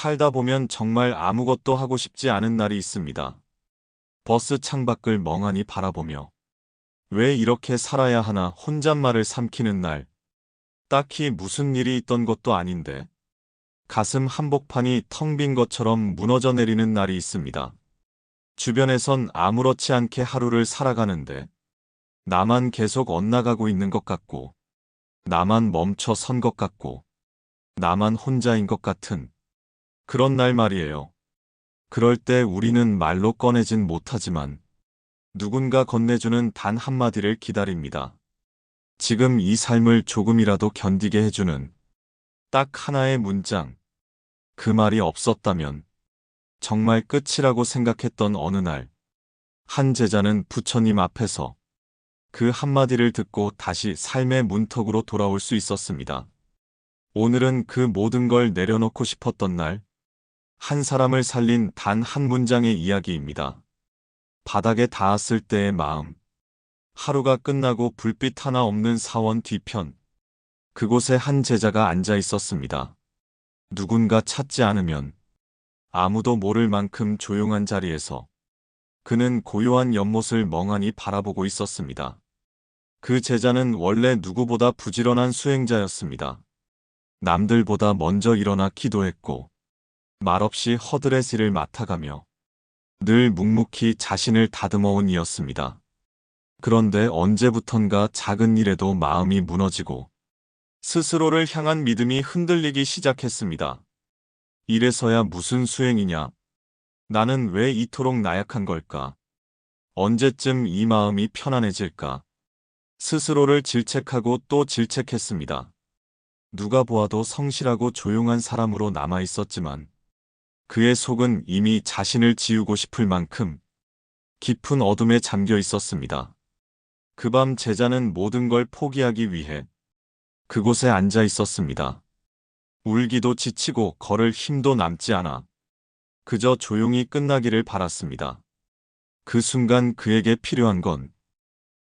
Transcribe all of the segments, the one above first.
살다 보면 정말 아무것도 하고 싶지 않은 날이 있습니다. 버스 창밖을 멍하니 바라보며 왜 이렇게 살아야 하나 혼잣말을 삼키는 날. 딱히 무슨 일이 있던 것도 아닌데 가슴 한복판이 텅 빈 것처럼 무너져 내리는 날이 있습니다. 주변에선 아무렇지 않게 하루를 살아가는데 나만 계속 엇나가고 있는 것 같고, 나만 멈춰 선 것 같고, 나만 혼자인 것 같은 그런 날 말이에요. 그럴 때 우리는 말로 꺼내진 못하지만 누군가 건네주는 단 한마디를 기다립니다. 지금 이 삶을 조금이라도 견디게 해주는 딱 하나의 문장. 그 말이 없었다면 정말 끝이라고 생각했던 어느 날, 한 제자는 부처님 앞에서 그 한마디를 듣고 다시 삶의 문턱으로 돌아올 수 있었습니다. 오늘은 그 모든 걸 내려놓고 싶었던 날, 한 사람을 살린 단 한 문장의 이야기입니다. 바닥에 닿았을 때의 마음. 하루가 끝나고 불빛 하나 없는 사원 뒤편. 그곳에 한 제자가 앉아 있었습니다. 누군가 찾지 않으면 아무도 모를 만큼 조용한 자리에서 그는 고요한 연못을 멍하니 바라보고 있었습니다. 그 제자는 원래 누구보다 부지런한 수행자였습니다. 남들보다 먼저 일어나 기도했고 말없이 허드렛 일을 맡아가며 늘 묵묵히 자신을 다듬어온 이였습니다. 그런데 언제부턴가 작은 일에도 마음이 무너지고 스스로를 향한 믿음이 흔들리기 시작했습니다. 이래서야 무슨 수행이냐? 나는 왜 이토록 나약한 걸까? 언제쯤 이 마음이 편안해질까? 스스로를 질책하고 또 질책했습니다. 누가 보아도 성실하고 조용한 사람으로 남아 있었지만 그의 속은 이미 자신을 지우고 싶을 만큼 깊은 어둠에 잠겨 있었습니다. 그 밤 제자는 모든 걸 포기하기 위해 그곳에 앉아 있었습니다. 울기도 지치고 걸을 힘도 남지 않아 그저 조용히 끝나기를 바랐습니다. 그 순간 그에게 필요한 건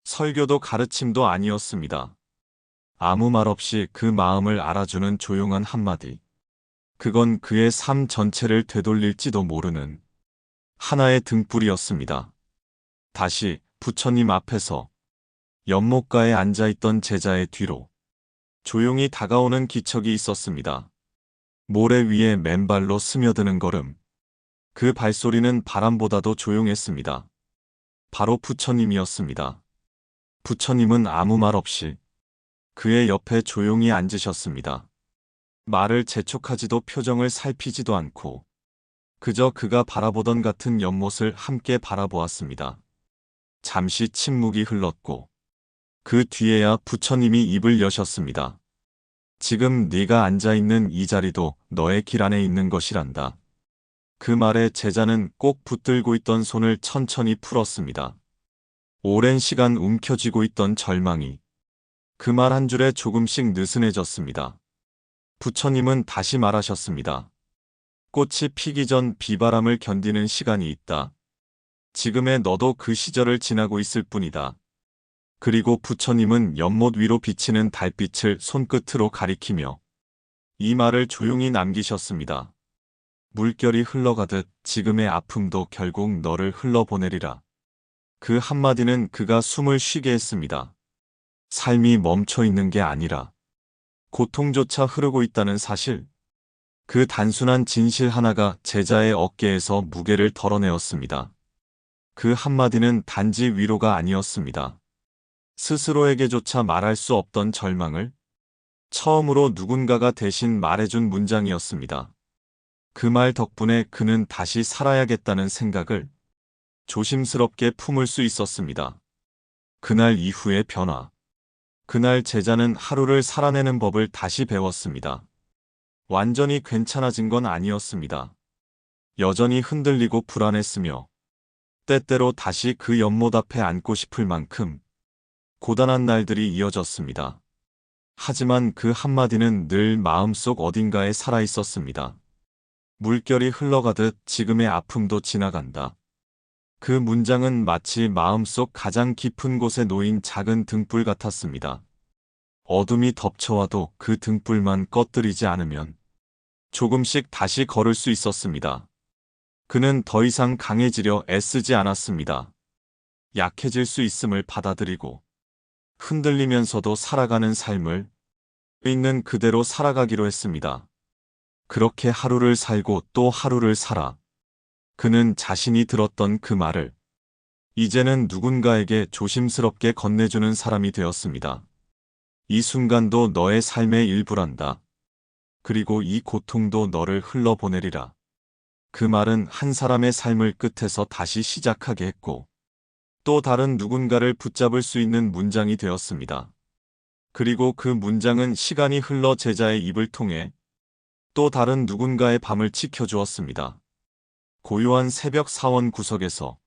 설교도 가르침도 아니었습니다. 아무 말 없이 그 마음을 알아주는 조용한 한마디. 그건 그의 삶 전체를 되돌릴지도 모르는 하나의 등불이었습니다. 다시 부처님 앞에서 연못가에 앉아있던 제자의 뒤로 조용히 다가오는 기척이 있었습니다. 모래 위에 맨발로 스며드는 걸음. 그 발소리는 바람보다도 조용했습니다. 바로 부처님이었습니다. 부처님은 아무 말 없이 그의 옆에 조용히 앉으셨습니다. 말을 재촉하지도 표정을 살피지도 않고 그저 그가 바라보던 같은 연못을 함께 바라보았습니다. 잠시 침묵이 흘렀고 그 뒤에야 부처님이 입을 여셨습니다. 지금 네가 앉아있는 이 자리도 너의 길 안에 있는 것이란다. 그 말에 제자는 꼭 붙들고 있던 손을 천천히 풀었습니다. 오랜 시간 움켜쥐고 있던 절망이 그 말 한 줄에 조금씩 느슨해졌습니다. 부처님은 다시 말하셨습니다. 꽃이 피기 전 비바람을 견디는 시간이 있다. 지금의 너도 그 시절을 지나고 있을 뿐이다. 그리고 부처님은 연못 위로 비치는 달빛을 손끝으로 가리키며 이 말을 조용히 남기셨습니다. 물결이 흘러가듯 지금의 아픔도 결국 너를 흘러보내리라. 그 한마디는 그가 숨을 쉬게 했습니다. 삶이 멈춰 있는 게 아니라 고통조차 흐르고 있다는 사실. 그 단순한 진실 하나가 제자의 어깨에서 무게를 덜어내었습니다. 그 한마디는 단지 위로가 아니었습니다. 스스로에게조차 말할 수 없던 절망을 처음으로 누군가가 대신 말해준 문장이었습니다. 그 말 덕분에 그는 다시 살아야겠다는 생각을 조심스럽게 품을 수 있었습니다. 그날 이후의 변화. 그날 제자는 하루를 살아내는 법을 다시 배웠습니다. 완전히 괜찮아진 건 아니었습니다. 여전히 흔들리고 불안했으며 때때로 다시 그 연못 앞에 앉고 싶을 만큼 고단한 날들이 이어졌습니다. 하지만 그 한마디는 늘 마음속 어딘가에 살아있었습니다. 물결이 흘러가듯 지금의 아픔도 지나간다. 그 문장은 마치 마음속 가장 깊은 곳에 놓인 작은 등불 같았습니다. 어둠이 덮쳐와도 그 등불만 꺼뜨리지 않으면 조금씩 다시 걸을 수 있었습니다. 그는 더 이상 강해지려 애쓰지 않았습니다. 약해질 수 있음을 받아들이고 흔들리면서도 살아가는 삶을 있는 그대로 살아가기로 했습니다. 그렇게 하루를 살고 또 하루를 살아 그는 자신이 들었던 그 말을 이제는 누군가에게 조심스럽게 건네주는 사람이 되었습니다. 이 순간도 너의 삶의 일부란다. 그리고 이 고통도 너를 흘러보내리라. 그 말은 한 사람의 삶을 끝에서 다시 시작하게 했고 또 다른 누군가를 붙잡을 수 있는 문장이 되었습니다. 그리고 그 문장은 시간이 흘러 제자의 입을 통해 또 다른 누군가의 밤을 지켜주었습니다. 고요한 새벽 사원 구석에서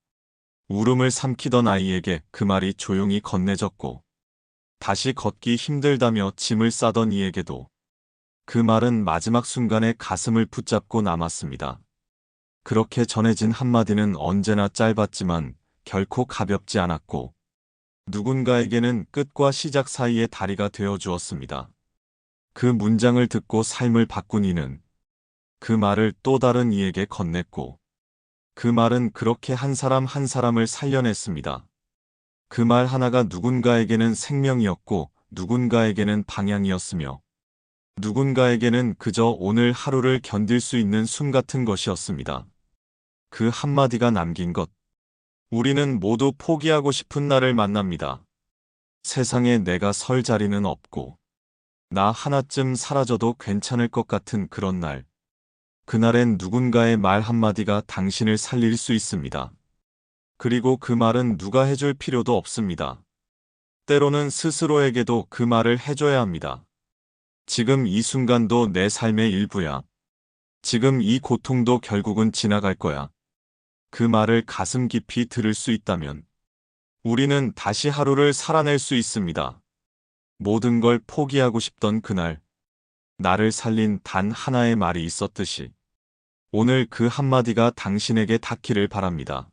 울음을 삼키던 아이에게 그 말이 조용히 건네졌고 다시 걷기 힘들다며 짐을 싸던 이에게도 그 말은 마지막 순간에 가슴을 붙잡고 남았습니다. 그렇게 전해진 한마디는 언제나 짧았지만 결코 가볍지 않았고 누군가에게는 끝과 시작 사이의 다리가 되어 주었습니다. 그 문장을 듣고 삶을 바꾼 이는 그 말을 또 다른 이에게 건넸고 그 말은 그렇게 한 사람 한 사람을 살려냈습니다. 그 말 하나가 누군가에게는 생명이었고 누군가에게는 방향이었으며 누군가에게는 그저 오늘 하루를 견딜 수 있는 숨 같은 것이었습니다. 그 한마디가 남긴 것. 우리는 모두 포기하고 싶은 날을 만납니다. 세상에 내가 설 자리는 없고 나 하나쯤 사라져도 괜찮을 것 같은 그런 날. 그날엔 누군가의 말 한마디가 당신을 살릴 수 있습니다. 그리고 그 말은 누가 해줄 필요도 없습니다. 때로는 스스로에게도 그 말을 해줘야 합니다. 지금 이 순간도 내 삶의 일부야. 지금 이 고통도 결국은 지나갈 거야. 그 말을 가슴 깊이 들을 수 있다면 우리는 다시 하루를 살아낼 수 있습니다. 모든 걸 포기하고 싶던 그날, 나를 살린 단 하나의 말이 있었듯이 오늘 그 한마디가 당신에게 닿기를 바랍니다.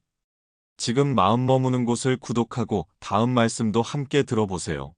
지금 마음 머무는 곳을 구독하고 다음 말씀도 함께 들어보세요.